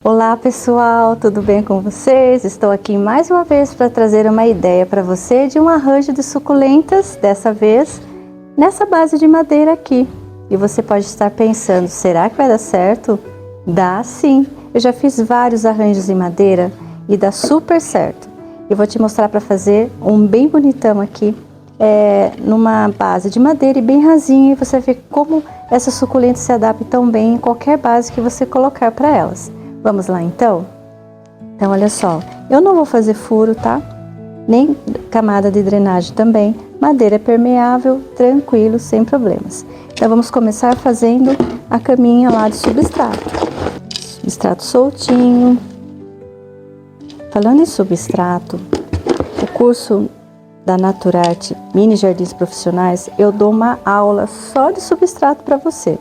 Olá pessoal, tudo bem com vocês? Estou aqui mais uma vez para trazer uma ideia para você de um arranjo de suculentas, dessa vez nessa base de madeira aqui. E você pode estar pensando, será que vai dar certo? Dá sim! Eu já fiz vários arranjos em madeira e dá super certo. Eu vou te mostrar para fazer um bem bonitão aqui, numa base de madeira e bem rasinho, e você vê como essas suculentas se adaptam bem em qualquer base que você colocar para elas. Vamos lá então? Então olha só, eu não vou fazer furo, tá? Nem camada de drenagem também. Madeira permeável, tranquilo, sem problemas. Então vamos começar fazendo a caminha lá de substrato. Substrato soltinho. Falando em substrato, o curso da Naturarte Mini Jardins Profissionais, eu dou uma aula só de substrato para você.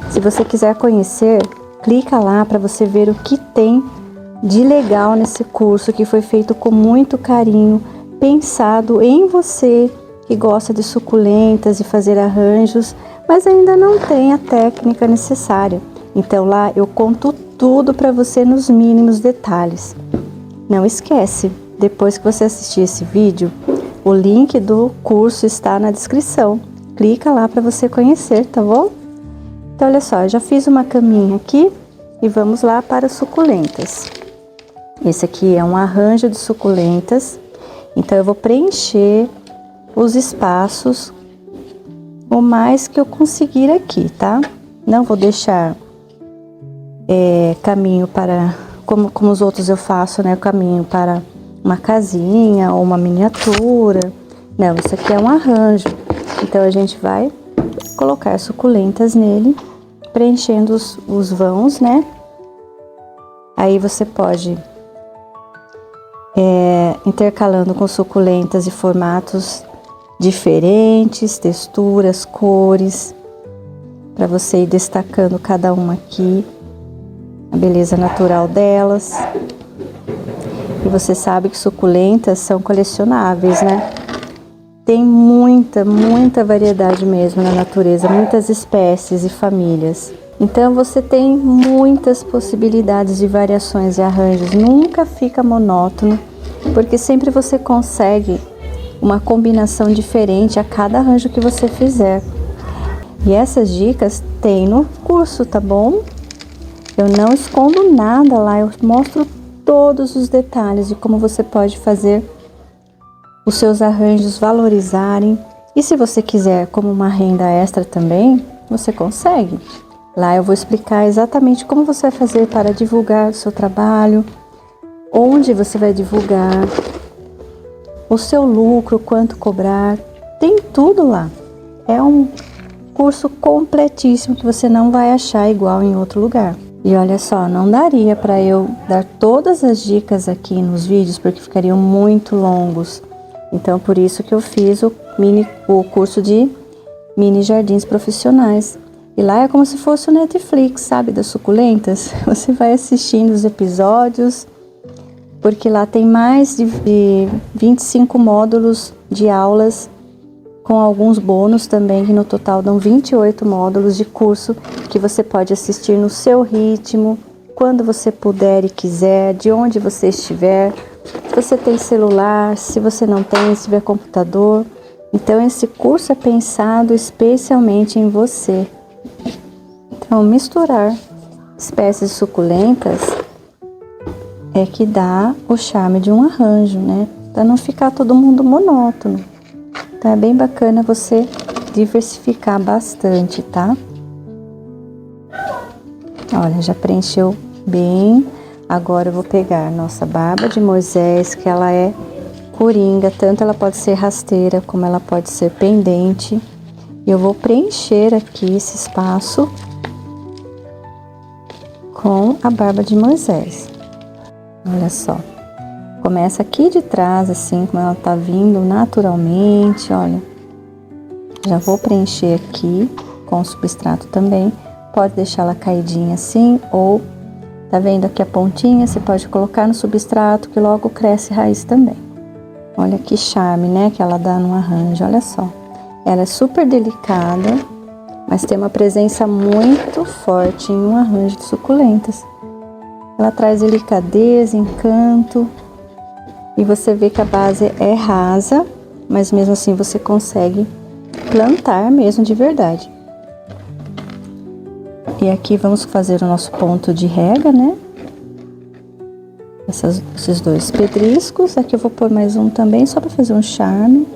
Se você quiser conhecer, clica lá para você ver o que tem de legal nesse curso, que foi feito com muito carinho, pensado em você que gosta de suculentas e fazer arranjos, mas ainda não tem a técnica necessária. Então lá eu conto tudo para você nos mínimos detalhes. Não esquece, depois que você assistir esse vídeo, o link do curso está na descrição. Clica lá para você conhecer, tá bom? Então olha só, eu já fiz uma caminha aqui e vamos lá para suculentas. Esse aqui é um arranjo de suculentas, então eu vou preencher os espaços o mais que eu conseguir aqui, tá? Não vou deixar caminho para, como os outros eu faço, né? O caminho para uma casinha ou uma miniatura. Não, isso aqui é um arranjo, então a gente vai colocar suculentas nele, preenchendo os vãos, né? Aí você pode intercalando com suculentas de formatos diferentes, texturas, cores, para você ir destacando cada uma aqui, a beleza natural delas. E você sabe que suculentas são colecionáveis, né? Tem muita variedade mesmo na natureza, muitas espécies e famílias. Então você tem muitas possibilidades de variações e arranjos, nunca fica monótono, porque sempre você consegue uma combinação diferente a cada arranjo que você fizer. E essas dicas tem no curso, tá bom? Eu não escondo nada lá, eu mostro todos os detalhes de como você pode fazer os seus arranjos valorizarem. E se você quiser como uma renda extra também, você consegue. Lá eu vou explicar exatamente como você vai fazer para divulgar o seu trabalho, onde você vai divulgar, o seu lucro, quanto cobrar, tem tudo lá. É um curso completíssimo que você não vai achar igual em outro lugar. E olha só, não daria para eu dar todas as dicas aqui nos vídeos, porque ficariam muito longos. Então, por isso que eu fiz o curso de Mini Jardins Profissionais. E lá é como se fosse o Netflix, sabe, das suculentas. Você vai assistindo os episódios, porque lá tem mais de 25 módulos de aulas, com alguns bônus também, que no total dão 28 módulos de curso, que você pode assistir no seu ritmo, quando você puder e quiser, de onde você estiver. Se você tem celular, se você não tem, se tiver computador. Então esse curso é pensado especialmente em você. Então misturar espécies suculentas é que dá o charme de um arranjo, né? Para não ficar todo mundo monótono. Então é bem bacana você diversificar bastante, tá? Olha, já preencheu bem. Agora eu vou pegar nossa barba de Moisés, que ela é coringa, tanto ela pode ser rasteira como ela pode ser pendente. E eu vou preencher aqui esse espaço com a barba de Moisés. Olha só. Começa aqui de trás, assim, como ela tá vindo naturalmente, olha. Já vou preencher aqui com o substrato também. Pode deixar ela caidinha assim, ou tá vendo aqui a pontinha? Você pode colocar no substrato, que logo cresce raiz também. Olha que charme, né, que ela dá no arranjo, olha só. Ela é super delicada, mas tem uma presença muito forte em um arranjo de suculentas. Ela traz delicadeza, encanto. E você vê que a base é rasa, mas mesmo assim você consegue plantar mesmo de verdade. E aqui vamos fazer o nosso ponto de rega, né? Esses dois pedriscos. Aqui eu vou pôr mais um também, só para fazer um charme.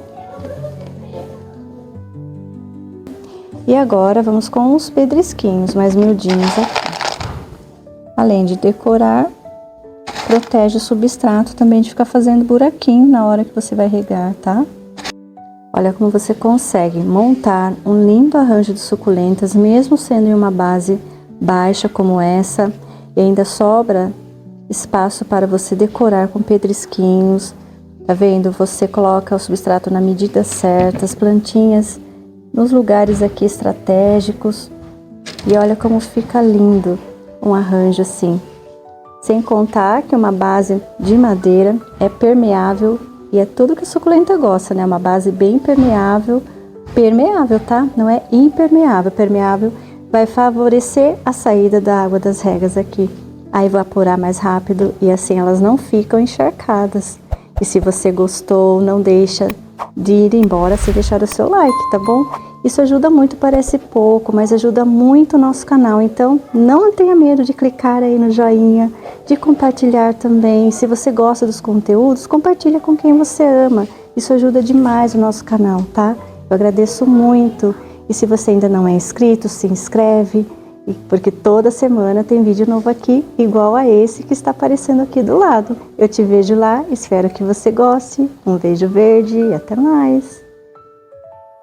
E agora vamos com os pedrisquinhos mais miudinhos aqui. Além de decorar, protege o substrato também de ficar fazendo buraquinho na hora que você vai regar, tá? Olha como você consegue montar um lindo arranjo de suculentas, mesmo sendo em uma base baixa como essa, e ainda sobra espaço para você decorar com pedrisquinhos. Tá vendo? Você coloca o substrato na medida certa, as plantinhas nos lugares aqui estratégicos, e olha como fica lindo um arranjo assim. Sem contar que uma base de madeira é permeável e é tudo que a suculenta gosta, né? Uma base bem permeável, tá? Não é impermeável. Permeável vai favorecer a saída da água das regas aqui, a evaporar mais rápido e assim elas não ficam encharcadas. E se você gostou, não deixa de ir embora sem deixar o seu like, tá bom? Isso ajuda muito, parece pouco, mas ajuda muito o nosso canal. Então, não tenha medo de clicar aí no joinha, de compartilhar também. Se você gosta dos conteúdos, compartilha com quem você ama. Isso ajuda demais o nosso canal, tá? Eu agradeço muito. E se você ainda não é inscrito, se inscreve, porque toda semana tem vídeo novo aqui, igual a esse que está aparecendo aqui do lado. Eu te vejo lá, espero que você goste. Um beijo verde e até mais!